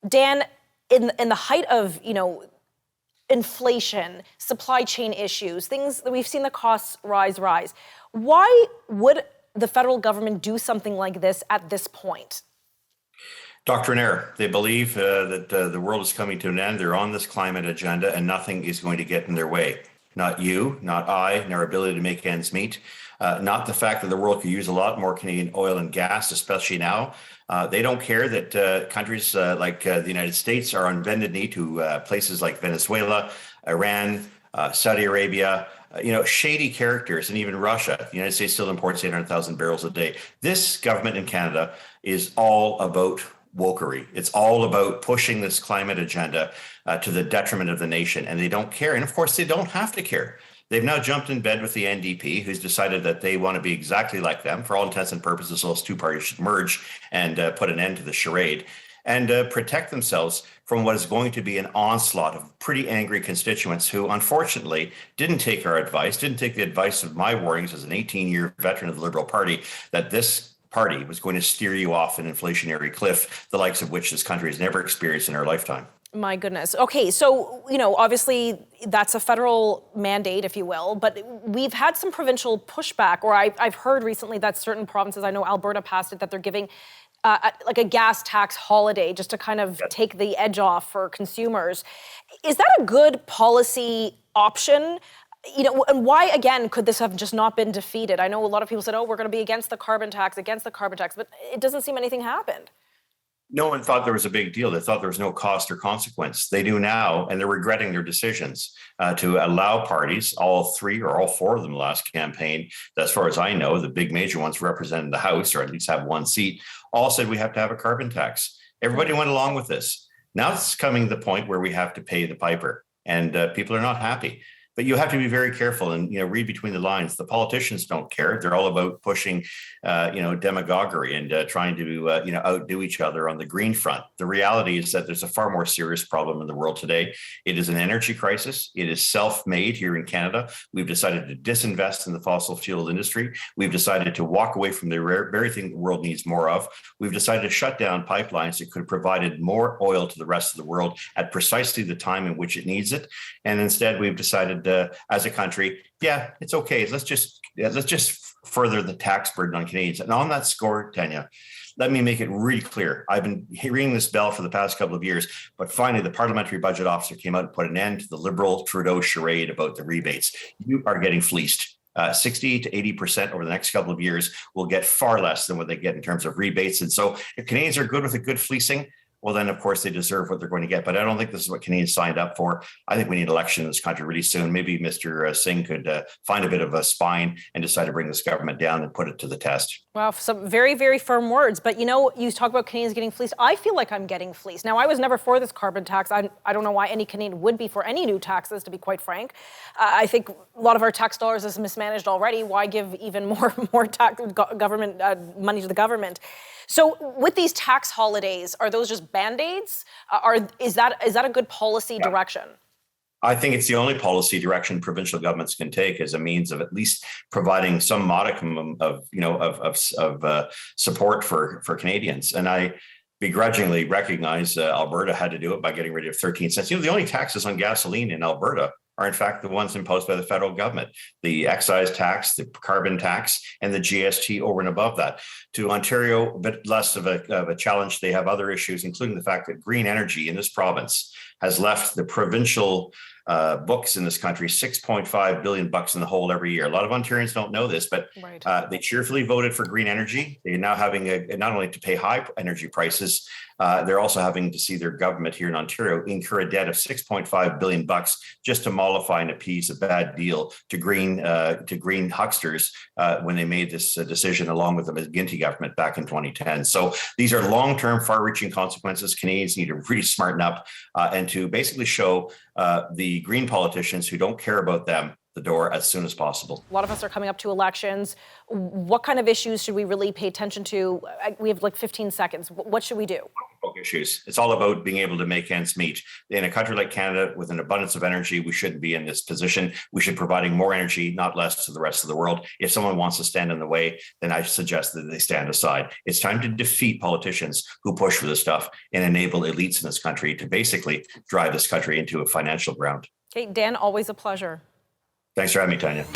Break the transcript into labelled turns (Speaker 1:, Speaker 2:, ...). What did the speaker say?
Speaker 1: Dan, in the height of, inflation, supply chain issues, things that we've seen the costs rise. Why would the federal government do something like this at this point?
Speaker 2: Doctrinaire. They believe that the world is coming to an end. They're on this climate agenda and nothing is going to get in their way. Not you, not I, and our ability to make ends meet. Not the fact that the world could use a lot more Canadian oil and gas, especially now. They don't care that countries like the United States are on bended knee to places like Venezuela, Iran, Saudi Arabia, shady characters, and even Russia. The United States still imports 800,000 barrels a day. This government in Canada is all about wokery. It's all about pushing this climate agenda to the detriment of the nation, and they don't care. And of course, they don't have to care. They've now jumped in bed with the NDP, who's decided that they want to be exactly like them. For all intents and purposes, those two parties should merge and put an end to the charade and protect themselves from what is going to be an onslaught of pretty angry constituents who, unfortunately, didn't take our advice, didn't take the advice of my warnings as an 18-year veteran of the Liberal Party, that this party was going to steer you off an inflationary cliff, the likes of which this country has never experienced in our lifetime.
Speaker 1: My goodness. Okay, so, obviously that's a federal mandate, if you will, but we've had some provincial pushback, or I've heard recently that certain provinces, I know Alberta passed it, that they're giving like a gas tax holiday just to kind of take the edge off for consumers. Is that a good policy option? And why, again, could this have just not been defeated? I know a lot of people said, we're going to be against the carbon tax, but it doesn't seem anything happened.
Speaker 2: No one thought there was a big deal. They thought there was no cost or consequence. They do now, and they're regretting their decisions to allow parties, all three or all four of them last campaign, as far as I know, the big major ones representing the House, or at least have one seat, all said we have to have a carbon tax. Everybody went along with this. Now it's coming to the point where we have to pay the piper, and people are not happy. But you have to be very careful and read between the lines. The politicians don't care. They're all about pushing, demagoguery and trying to outdo each other on the green front. The reality is that there's a far more serious problem in the world today. It is an energy crisis. It is self-made here in Canada. We've decided to disinvest in the fossil fuel industry. We've decided to walk away from the very thing the world needs more of. We've decided to shut down pipelines that could have provided more oil to the rest of the world at precisely the time in which it needs it. And instead, we've decided as a country, it's okay. Let's just further the tax burden on Canadians. And on that score, Tanya, let me make it really clear. I've been ringing this bell for the past couple of years, but finally the parliamentary budget officer came out and put an end to the Liberal Trudeau charade about the rebates. You are getting fleeced. 60 to 80% over the next couple of years will get far less than what they get in terms of rebates. And so if Canadians are good with a good fleecing, well, then, of course, they deserve what they're going to get. But I don't think this is what Canadians signed up for. I think we need election in this country really soon. Maybe Mr. Singh could find a bit of a spine and decide to bring this government down and put it to the test.
Speaker 1: Wow, some very, very firm words. But, you talk about Canadians getting fleeced. I feel like I'm getting fleeced. Now, I was never for this carbon tax. I don't know why any Canadian would be for any new taxes, to be quite frank. I think a lot of our tax dollars is mismanaged already. Why give even more tax government money to the government? So with these tax holidays, are those just Band-Aids? Is that a good policy direction?
Speaker 2: I think it's the only policy direction provincial governments can take as a means of at least providing some modicum of support for Canadians. And I begrudgingly recognize Alberta had to do it by getting rid of 13 cents. The only taxes on gasoline in Alberta are in fact the ones imposed by the federal government, the excise tax, the carbon tax, and the GST over and above that. To Ontario, a bit less of a challenge. They have other issues, including the fact that green energy in this province has left the provincial books in this country $6.5 billion in the hole every year. A lot of Ontarians don't know this, but they cheerfully voted for green energy. They're now having not only to pay high energy prices, they're also having to see their government here in Ontario incur a debt of $6.5 billion just to mollify and appease a bad deal to green hucksters when they made this decision along with the McGuinty government back in 2010. So these are long-term, far-reaching consequences. Canadians need to really smarten up and to basically show the green politicians who don't care about them the door as soon as possible.
Speaker 1: A lot of us are coming up to elections. What kind of issues should we really pay attention to? We have like 15 seconds. What should we do?
Speaker 2: Issues. It's all about being able to make ends meet. In a country like Canada, with an abundance of energy, we shouldn't be in this position. We should be providing more energy, not less, to the rest of the world. If someone wants to stand in the way, then I suggest that they stand aside. It's time to defeat politicians who push for this stuff and enable elites in this country to basically drive this country into a financial ground.
Speaker 1: Okay, Dan, always a pleasure.
Speaker 2: Thanks for having me, Tanya.